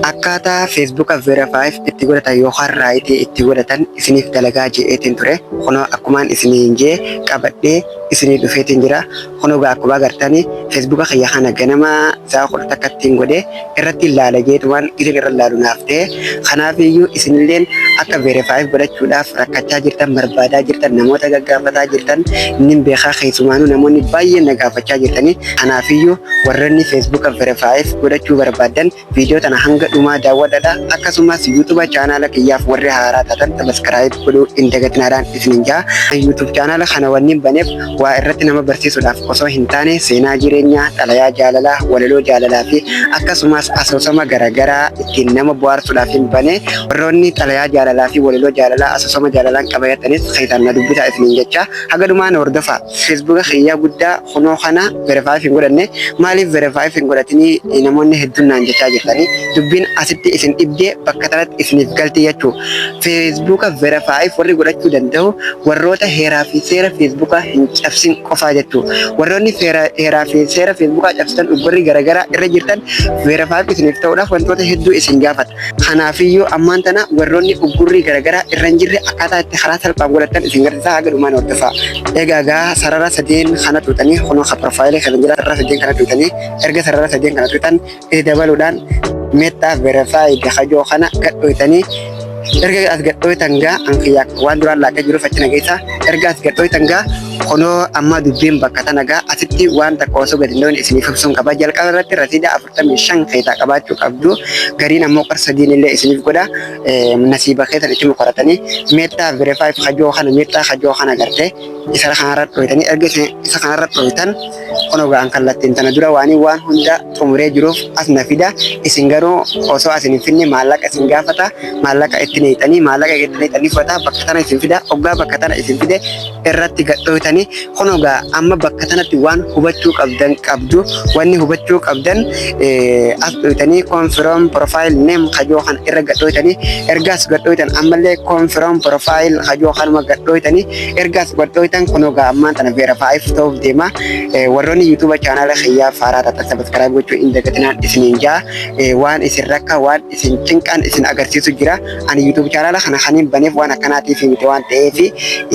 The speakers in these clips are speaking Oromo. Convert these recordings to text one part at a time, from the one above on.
Akkaataa Feesbuuka verifaayiif itti godhatan yookaan raayitii itti godhatan isiniif dalagaa je'eetiin ture. Kunoo akkumaan isiniin jee qabadhee isinii dhufeetiin jira. Kunoo akkuma agartanii Feesbuuka kiyya kana ganama isaa kudha takka ittiin godhee irratti ilaala jeetumaan isin irra ilaalu naaf ta'e. Kanaafiyyuu isinilleen akka verifaayiif godhachuudhaaf rakkachaa jirtan, barbaadaa jirtan, namoota gaggaafataa jirtan nin beekaa keessumaanuu namoonni baay'een na gaafachaa jirtanii. Kanaafiyyuu warreen Feesbuuka verifaayiif godhachuu barbaadan viidiyoo tana hanga dhumaa daawwadhaa. Akkasumas YouTube chaanala kiyyaaf warri haaraa taatan sabiskiraayib godhuu hin dagatinaadhaan isinin jaa. YouTube chaanala kana wanni baneef waa irratti nama barsiisuudhaaf osoo hin taane seenaa jireenyaa, xalayaa jaalalaa, walaloo jaalalaa fi akkasumas asoosama garaagaraa ittiin nama bohaarsuudhaaf hin bane. Warroonni xalayaa jaalalaa fi walaloo jaalalaa asoosama jaalalaan qabayatanis keessaan na dubbisaa isinin jecha. Haga dhumaan hordofaa. Feesbuuka kiyyaa guddaa kunoo kana verifaayiif hin godhanne maaliif verifaayiif hin godhatinii namoonni hedduun naan jechaa jirtanii dubbiin asitti isin dhibdee bakka tanatti isiniif galti jechuudha. Feesbuuka verifaayiif warri godhachuu danda'u warroota heeraa fi seera Feesbuukaa hin cabsin qofaa jechuudha. Warroonni heeraa fi seera Feesbuukaa cabsitan dhugbarri garaagaraa irra jirtan verifaayiif isiniif ta'uudhaaf wantoota hedduu isin gaafata. Kanaafiyyuu ammaan tana warroonni dhugburri garaagaraa irra hin jirre akkaataa itti karaa salphaan godhatan isin garsiisaa haga dhumaan hordofaa. Egaa sarara sadeen kana tuutanii kunoo profaayilii kana jira sarara sadeen kana tuutanii erga sarara sadeen kana tuutan dabaluudhaan meettaa verifaayiid hajoo kana gadhootanii erga as gadhootan gaa ankiyaa waan duraan laaqee jiru fakkina keessa erga as gadhootan gaa kunoo amma dubbiin bakka tana gaa asitti waan takka osoo gadi hin isiniif ibsuun qaba. Jalqaba irratti rasiida 45 keessaa qabaachuu qabdu. Gariin ammoo qarsadiin illee isiniif godha. Nasiiba keessan itti qoratanii meettaa verifaayiif hajoo kana meettaa hajoo kana gartee isa kanarra dhooytanii erga isa kanarra dhooytan kunoo gaa kallattiin tana dura waan hunda xumuree jiruuf as na fida. Isin garuu osoo asin hin finne maallaqa isin gaafata. Maallaqa itti neexanii maallaqa itti neexanii fudhata bakka tana isin fida. Oggaa bakka tana isin fide irratti gadhooytanii kunoo gaa amma bakka tanatti waan hubachuu qabdan qabdu. Wanni hubachuu qabdan as dhooytanii confirm profile name hajoo kan irra gadhooytanii ergaas gadhooytan ammallee confirm profile hajoo kanuma gadhooytanii ergaas gadhooytan kunoo gaa ammaan tana verifaayiif ta'uuf deema. Warroonni YouTube chaanala kiyyaa faaraa taatan sabiskiraayib gochuu hin dagatinaan isiniin jaa. Waan isin rakka waan isin cinqan isin agarsiisu jira. Ani YouTube chaanala kana kaniin baneef waan akkanaatiif miti waan ta'eef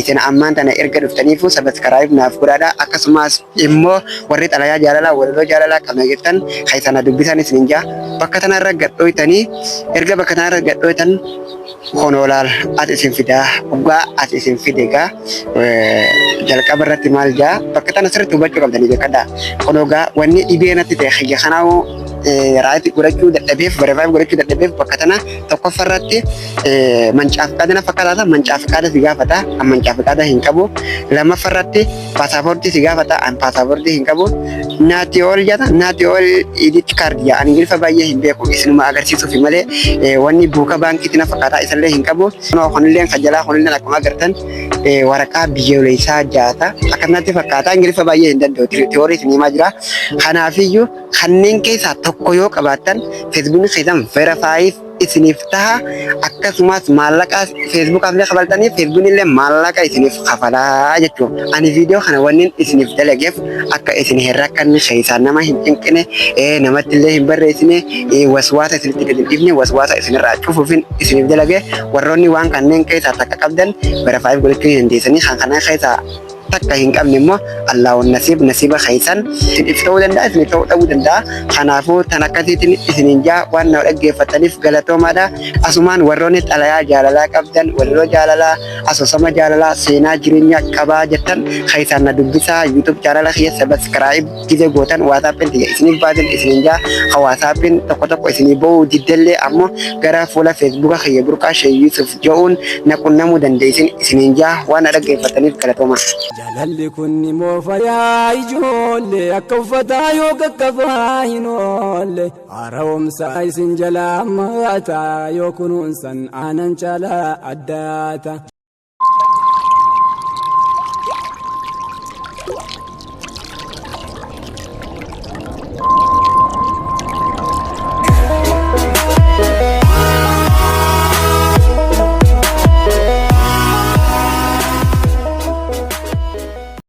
isin ammaan tana erga dhuftaniifu sabiskiraayib naaf godhaadha. Akkasumas immoo warri xalayaa jaalalaa walaloo jaalalaa qabna jettan keessana dubbisan isiniin jaa. Bakka tanarra gadhooytanii erga bakka tanarra gadhooytan kunoo laal as isin fidaa dhugaa as isin fide gaa jalqaba irratti maal jaa bakka tana sirriitti hubachuu qabdanii beekadha. Kunoo gaa wanni dhibee natti ta'e xiyya kanaa raayitii godhachuu dadhabeef verifaayiif godhachuu dadhabeef bakka tana tokkoffarratti mancaafqaada na fakkaata mancaafqaada si gaafata an mancaafqaada hin qabu. Lammaffarratti paasapoortii si gaafata an paasapoortii hin qabu. Naati ol jata naati ol idit kaardiyaa an ingiliffa baay'ee hin beeku isinuma agarsiisuuf malee wanni buuka baankiitti na fakkaata isallee hin qabu. Kunillee kajalaa kunillee akkuma agartan waraqaa biyyoolessaa jaata akkanatti fakkaata ingiliffa baay'ee hin danda'u tiyooriin isin himaa jira. Kanaafiyyuu kanneen keessaa tokko yoo qabaattan Feesbuukni keessan verifaayiif isiniif taha. Akkasumas maallaqa Feesbuukaaf illee kaffaltanii Feesbuukni illee maallaqa isiniif kafalaa jechuudha. Ani viidiyoo kana wannin isiniif dalageef akka isin hin rakkanne keessaan nama hin cinqine namatti illee hin barreessine waswaasa isinitti gadi hin dhifne waswaasa isinirraa cufuufin isiniif dalage. Warroonni waan kanneen keessaa takka qabdan verifaayiif godhachuu hin dandeessanii kan kana keessaa takka hin qabne immoo Allaahun nasiiba keessan isiniif ta'uu danda'a isiniif ta'uu dhabuu danda'a. Kanaafuu tan akkasiitiin isiniin jaa waan na dhaggeeffataniif galatoomaadha. Asumaan warroonni xalayaa jaalalaa qabdan walaloo jaalalaa asoosama jaalalaa seenaa jireenyaa qabaa jettan keessaan na dubbisaa. YouTube chaanala kiyya sabiskiraayib gizee gootan waasaappiin tiyya isiniif baatin isiniin jaa. Hawaasaappiin tokko tokko isinii ba'uu diddellee ammoo gara fuula Feesbuuka kiyya burqaa sheeyyisuuf je'uun na qunnamuu dandeessin isiniin jaa waan na dhaggeeffataniif galatooma. Jaalalli kun moofayaa ijoollee akka uffataa yoo qaqqabaa hin oolle haara'umsa isin jalaa maataa yoo kunuunsan aanan caalaa addaata.